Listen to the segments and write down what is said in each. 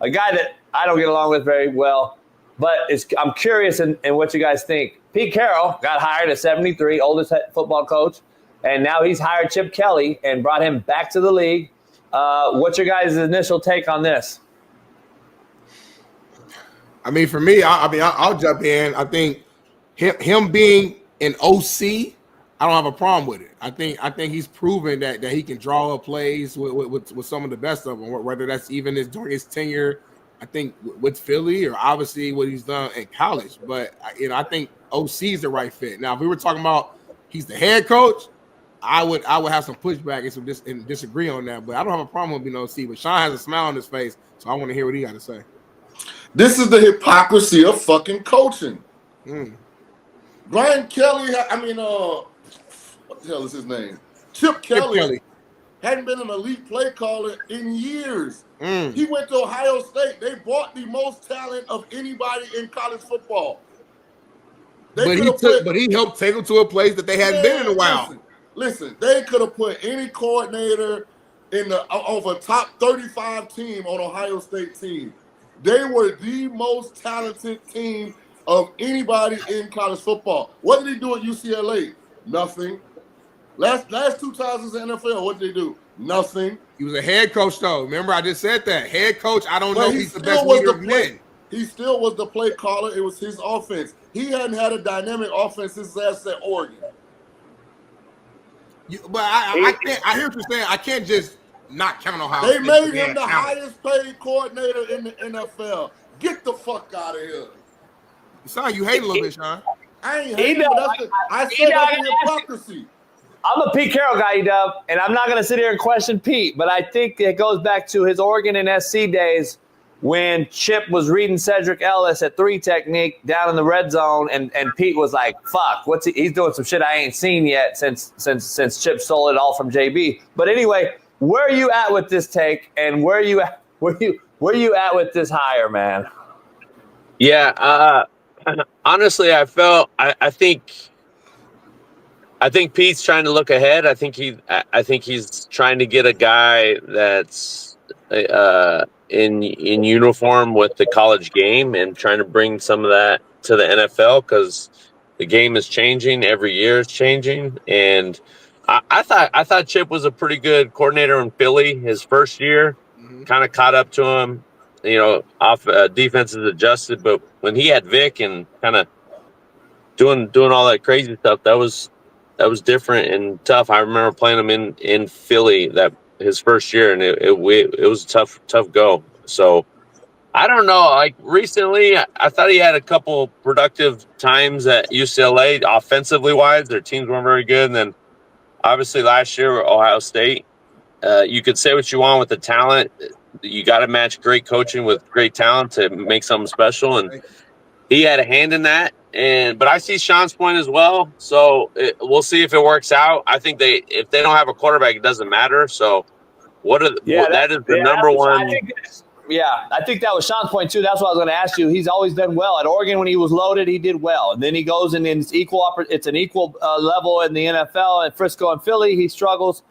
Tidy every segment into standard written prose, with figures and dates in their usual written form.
a guy that I don't get along with very well, but I'm curious in what you guys think. Pete Carroll got hired at 73, oldest head football coach, and now he's hired Chip Kelly and brought him back to the league. What's your guys' initial take on this? I mean, for me, I'll jump in. I think him being an OC, I don't have a problem with it. I think he's proven that he can draw up plays with some of the best of them, whether that's even during his tenure, I think with Philly, or obviously what he's done in college. But I think OC is the right fit. Now, if we were talking about he's the head coach, I would have some pushback and disagree on that. But I don't have a problem with being OC. But Shaun has a smile on his face, so I want to hear what he got to say. This is the hypocrisy of fucking coaching. Brian Kelly, what the hell is his name? Chip Kelly hadn't been an elite play caller in years. He went to Ohio State. They brought the most talent of anybody in college football. But he helped take them to a place that they hadn't been in a while. Listen, they could have put any coordinator of a top 35 team on Ohio State team. They were the most talented team of anybody in college football. What did he do at UCLA? Nothing. Last 2 times in the NFL, what did they do? Nothing. He was a head coach, though. Remember, I just said that. Head coach, I don't know if he's the best leader of men. He still was the play caller. It was his offense. He hadn't had a dynamic offense since his ass at Oregon. But I can't. I hear what you're saying. I can't just not count on how they made him the highest paid coordinator in the NFL. Get the fuck out of here. Sorry, you hate a little bit, Shaun. I ain't hating, but I said that's hypocrisy. I'm a Pete Carroll guy, Dub, and I'm not going to sit here and question Pete, but I think it goes back to his Oregon and SC days when Chip was reading Cedric Ellis at 3 technique down in the red zone, and Pete was like, "Fuck, he's doing some shit I ain't seen yet since Chip stole it all from JB." But anyway, where are you at with this take, and where are you at with this hire, man? Yeah, honestly, I think Pete's trying to look ahead. I think he's trying to get a guy that's in uniform with the college game and trying to bring some of that to the NFL because the game is changing. Every year is changing. And I thought Chip was a pretty good coordinator in Philly his first year, kind of caught up to him, off defense is adjusted. But when he had Vic and kind of doing all that crazy stuff, that was different and tough. I remember playing him in Philly that his first year, and it was a tough go. So I don't know. Like recently, I thought he had a couple productive times at UCLA offensively wise. Their teams weren't very good, and then obviously last year Ohio State. You could say what you want with the talent. You got to match great coaching with great talent to make something special, and he had a hand in that. But I see Shaun's point as well. So we'll see if it works out. I think if they don't have a quarterback, it doesn't matter. So that is the number one. I think that was Shaun's point too. That's what I was going to ask you. He's always done well at Oregon. When he was loaded, he did well, and then he goes and it's an equal level in the NFL. At Frisco and Philly, he struggles.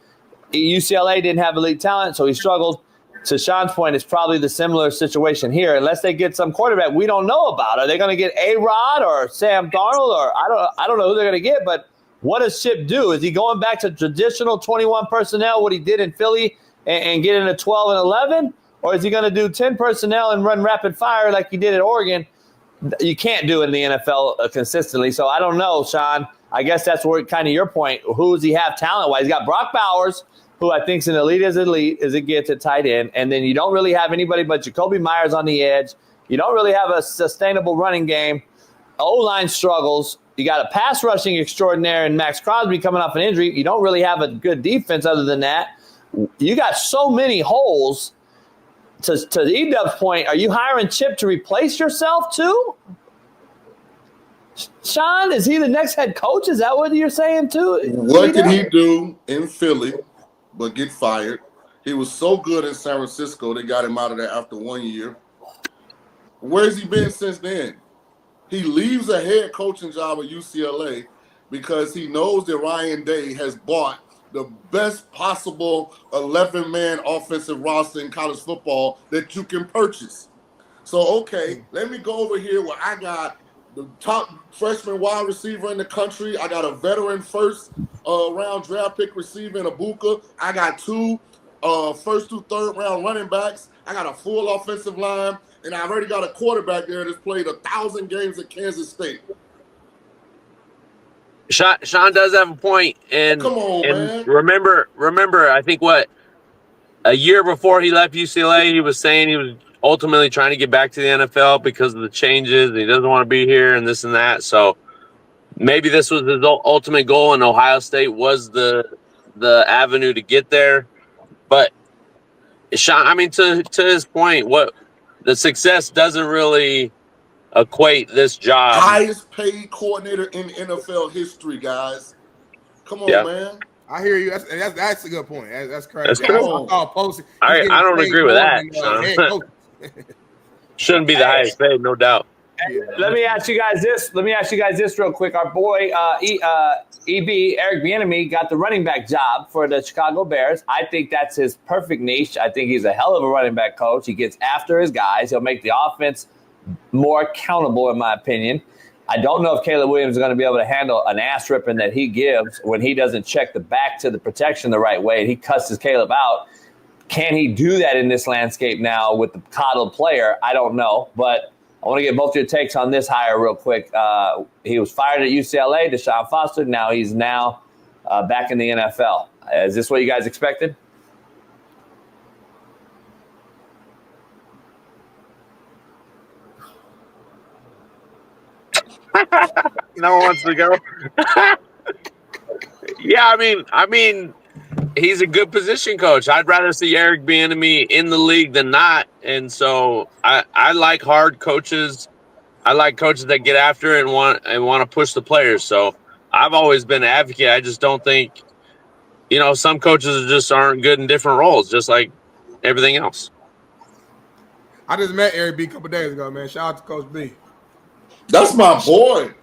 UCLA didn't have elite talent, so he struggled. To Shaun's point, it's probably the similar situation here. Unless they get some quarterback we don't know about. Are they going to get A-Rod or Sam Darnold? Or I don't know who they're going to get, but what does Chip do? Is he going back to traditional 21 personnel, what he did in Philly, and get into 12 and 11? Or is he going to do 10 personnel and run rapid fire like he did at Oregon? You can't do it in the NFL consistently. So I don't know, Shaun. I guess that's where kind of your point. Who does he have talent-wise? He's got Brock Bowers, who I think is an elite as it gets at tight end. And then you don't really have anybody but Jacoby Myers on the edge. You don't really have a sustainable running game. O-line struggles. You got a pass rushing extraordinaire in Max Crosby coming off an injury. You don't really have a good defense other than that. You got so many holes. To Edub's point, are you hiring Chip to replace yourself too? Shaun, is he the next head coach? Is that what you're saying too? What did he do in Philly but get fired? He was so good in San Francisco, they got him out of there after 1 year. Where's he been since then? He leaves a head coaching job at UCLA because he knows that Ryan Day has bought the best possible 11-man offensive roster in college football that you can purchase. So, okay, let me go over here where I got the top freshman wide receiver in the country. I got a veteran first round draft pick receiver in Abuka. I got 2 first through third round running backs. I got a full offensive line, and I've already got a quarterback there that's played 1,000 games at Kansas State. Shaun does have a point, and Come on, man. Remember, I think a year before he left UCLA, he was saying he was ultimately trying to get back to the NFL because of the changes. And he doesn't want to be here and this and that. So maybe this was his ultimate goal, and Ohio State was the avenue to get there. But Shaun, I mean, to his point, what the success doesn't really equate this job. Highest paid coordinator in NFL history, guys. Come on, man. I hear you. That's a good point. That's crazy. That's true. I don't agree with that. Shouldn't be the highest paid, no doubt. Let me ask you guys this. Real quick. Our boy EB Eric Bieniemy got the running back job for the Chicago Bears. I think that's his perfect niche. I think he's a hell of a running back coach. He gets after his guys. He'll make the offense more accountable, in my opinion. I don't know if Caleb Williams is going to be able to handle an ass ripping that he gives when he doesn't check the back to the protection the right way. He cusses Caleb out. Can he do that in this landscape now with the coddled player? I don't know, but I want to get both your takes on this hire real quick. He was fired at UCLA, Deshaun Foster. Now he's back in the NFL. Is this what you guys expected? No one wants to go. Yeah, I mean, he's a good position coach. I'd rather see Eric Bieniemy in the league than not. And so I like hard coaches. I like coaches that get after it and want to push the players. So I've always been an advocate. I just don't think, some coaches just aren't good in different roles, just like everything else. I just met Eric B a couple days ago, man. Shout out to Coach B. That's my boy.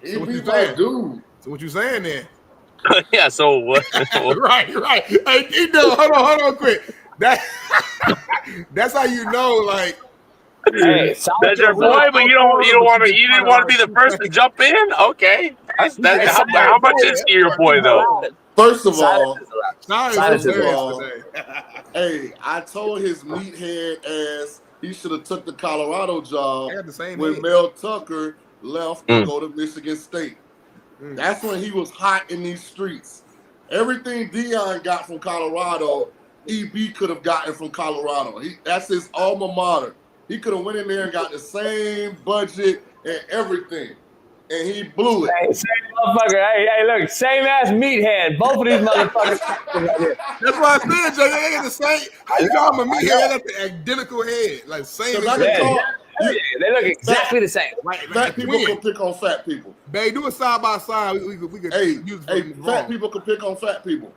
So what He's that dude. So what you saying then? Yeah, so what? Right. Hey, hold on quick. That's how you know, like. Hey, that's your boy, but you didn't want to be the first to jump in? Okay. How much is your boy though? First of all, hey, I told his meathead ass he should have took the Colorado job when head. Mel Tucker left to go to Michigan State. That's when he was hot in these streets. Everything Deion got from Colorado, EB could have gotten from Colorado. That's his alma mater. He could have went in there and got the same budget and everything, and he blew it. Hey, same motherfucker. Hey, look, same ass meathead. Both of these motherfuckers. That's why I said, Jay, they ain't the same. How you call him a meathead? Got the identical head, like same. They look exactly the same. Fat people can pick on fat people. Babe, do it side by side. We could fat people can pick on fat people.